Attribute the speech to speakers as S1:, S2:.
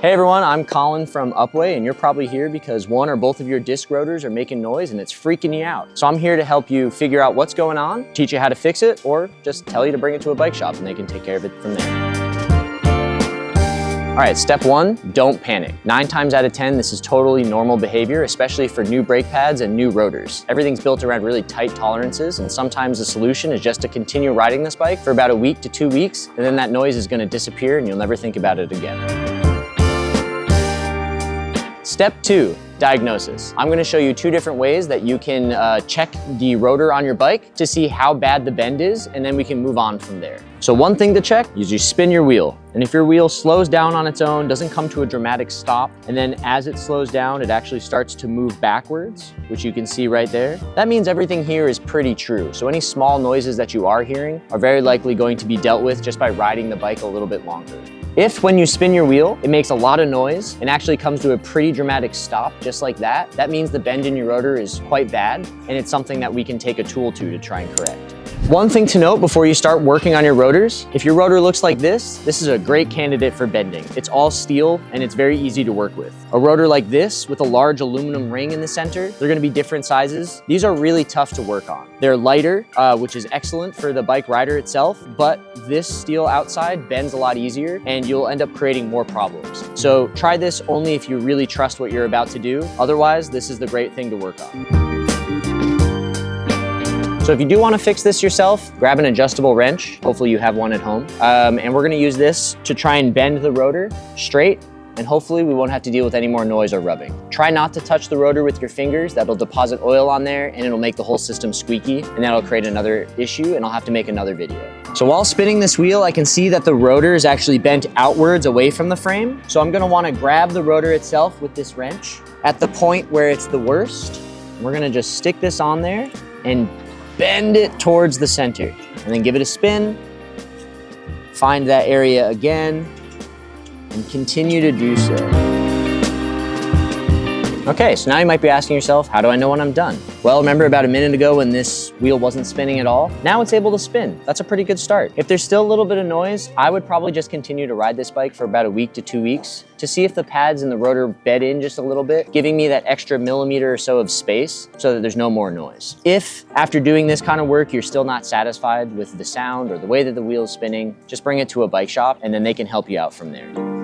S1: Hey everyone, I'm Colin from Upway, and you're probably here because one or both of your disc rotors are making noise and it's freaking you out. So I'm here to help you figure out what's going on, teach you how to fix it, or just tell you to bring it to a bike shop and they can take care of it from there. All right, step one, don't panic. 9 times out of 10, this is totally normal behavior, especially for new brake pads and new rotors. Everything's built around really tight tolerances, and sometimes the solution is just to continue riding this bike for about a week to 2 weeks, and then that noise is gonna disappear and you'll never think about it again. Step 2, diagnosis. I'm gonna show you 2 different ways that you can check the rotor on your bike to see how bad the bend is, and then we can move on from there. So one thing to check is you spin your wheel. And if your wheel slows down on its own, doesn't come to a dramatic stop, and then as it slows down, it actually starts to move backwards, which you can see right there, that means everything here is pretty true. So any small noises that you are hearing are very likely going to be dealt with just by riding the bike a little bit longer. If when you spin your wheel, it makes a lot of noise and actually comes to a pretty dramatic stop just like that, that means the bend in your rotor is quite bad, and it's something that we can take a tool to try and correct. One thing to note before you start working on your rotors, if your rotor looks like this is a great candidate for bending. It's all steel and it's very easy to work with. A rotor like this with a large aluminum ring in the center, they're gonna be different sizes. These are really tough to work on. They're lighter, which is excellent for the bike rider itself, but this steel outside bends a lot easier and you'll end up creating more problems. So try this only if you really trust what you're about to do. Otherwise, this is the great thing to work on. So if you do want to fix this yourself, grab an adjustable wrench. Hopefully you have one at home. And we're going to use this to try and bend the rotor straight, and hopefully we won't have to deal with any more noise or rubbing. Try not to touch the rotor with your fingers. That'll deposit oil on there and it'll make the whole system squeaky, and that'll create another issue, and I'll have to make another video. So while spinning this wheel, I can see that the rotor is actually bent outwards away from the frame. So I'm going to want to grab the rotor itself with this wrench at the point where it's the worst. We're going to just stick this on there and bend it towards the center, and then give it a spin. Find that area again, and continue to do so. Okay, so now you might be asking yourself, how do I know when I'm done? Well, remember about a minute ago when this wheel wasn't spinning at all? Now it's able to spin. That's a pretty good start. If there's still a little bit of noise, I would probably just continue to ride this bike for about a week to 2 weeks to see if the pads and the rotor bed in just a little bit, giving me that extra millimeter or so of space so that there's no more noise. If after doing this kind of work, you're still not satisfied with the sound or the way that the wheel is spinning, just bring it to a bike shop and then they can help you out from there.